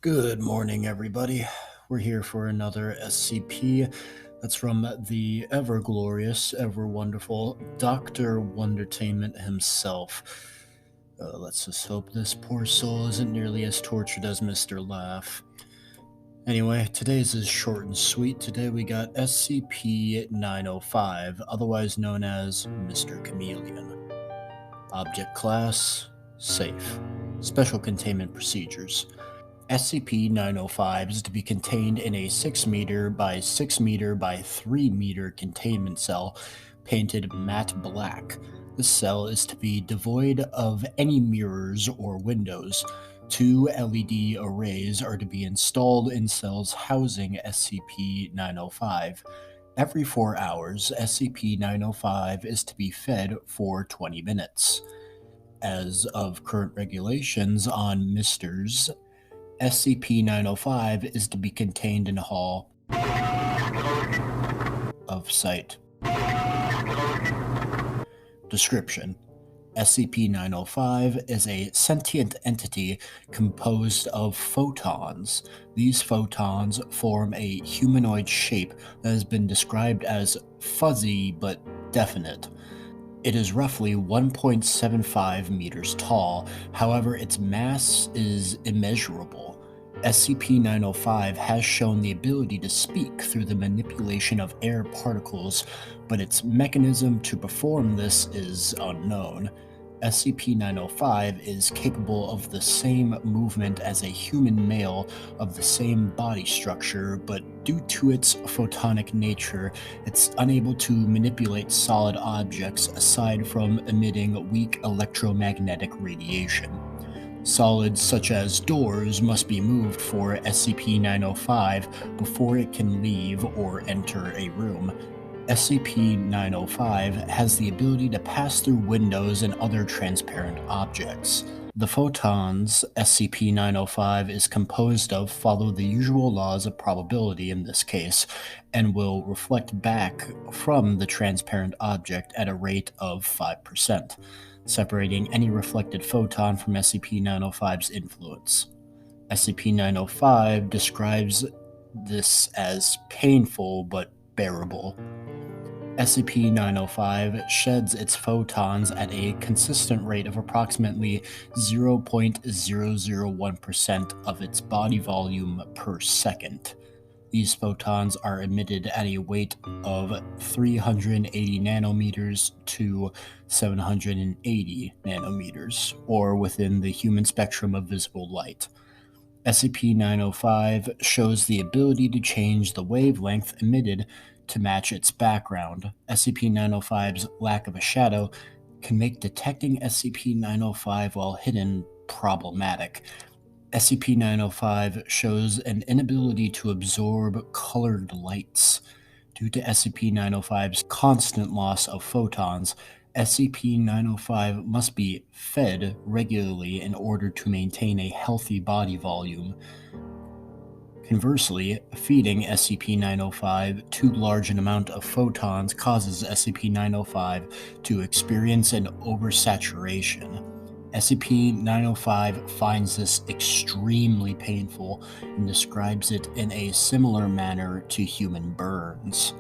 Good morning, everybody. We're here for another SCP. That's from the ever glorious, ever wonderful Dr. Wondertainment himself. Let's just hope this poor soul isn't nearly as tortured as Mr. Laugh. Anyway, today's is short and sweet. Today we got SCP-905, otherwise known as Mr. Chameleon. Object Class: Safe. Special Containment Procedures. SCP-905 is to be contained in a 6 meter by 6 meter by 3 meter containment cell painted matte black. This cell is to be devoid of any mirrors or windows. 2 LED arrays are to be installed in cells housing SCP-905. Every 4 hours, SCP-905 is to be fed for 20 minutes. As of current regulations on Misters, SCP-905 is to be contained in Hall of Site. Description: SCP-905 is a sentient entity composed of photons. These photons form a humanoid shape that has been described as fuzzy but definite. It is roughly 1.75 meters tall, however, its mass is immeasurable. SCP-905 has shown the ability to speak through the manipulation of air particles, but its mechanism to perform this is unknown. SCP-905 is capable of the same movement as a human male of the same body structure, but due to its photonic nature, it's unable to manipulate solid objects aside from emitting weak electromagnetic radiation. Solids such as doors must be moved for SCP-905 before it can leave or enter a room. SCP-905 has the ability to pass through windows and other transparent objects. The photons SCP-905 is composed of follow the usual laws of probability in this case, and will reflect back from the transparent object at a rate of 5%, separating any reflected photon from SCP-905's influence. SCP-905 describes this as painful but bearable. SCP-905 sheds its photons at a consistent rate of approximately 0.001% of its body volume per second. These photons are emitted at a weight of 380 nanometers to 780 nanometers, or within the human spectrum of visible light. SCP-905 shows the ability to change the wavelength emitted to match its background. SCP-905's lack of a shadow can make detecting SCP-905 while hidden problematic. SCP-905 shows an inability to absorb colored lights. Due to SCP-905's constant loss of photons, SCP-905 must be fed regularly in order to maintain a healthy body volume. Conversely, feeding SCP-905 too large an amount of photons causes SCP-905 to experience an oversaturation. SCP-905 finds this extremely painful and describes it in a similar manner to human burns.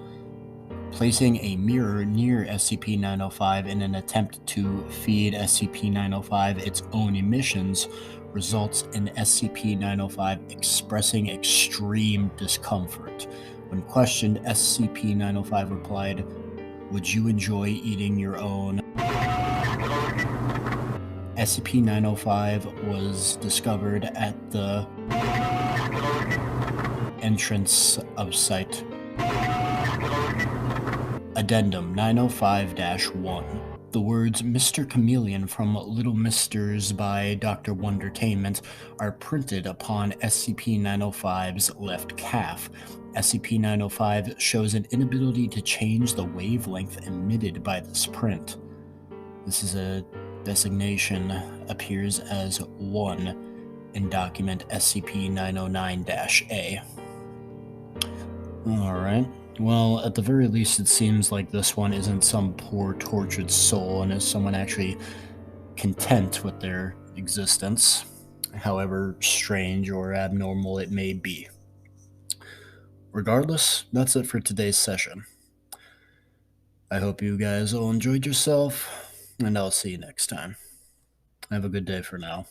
Placing a mirror near SCP-905 in an attempt to feed SCP-905 its own emissions results in SCP-905 expressing extreme discomfort. When questioned, SCP-905 replied, "Would you enjoy eating your own?" SCP-905 was discovered at the entrance of site. Addendum 905-1. The words Mr. Chameleon from Little Misters by Dr. Wondertainment are printed upon SCP-905's left calf. SCP-905 shows an inability to change the wavelength emitted by this print. This is a designation appears as 1 in document SCP-909-A. Alright. Well, at the very least, it seems like this one isn't some poor, tortured soul and is someone actually content with their existence. however strange or abnormal it may be. Regardless, that's it for today's session. I hope you guys all enjoyed yourself, and I'll see you next time. Have a good day for now.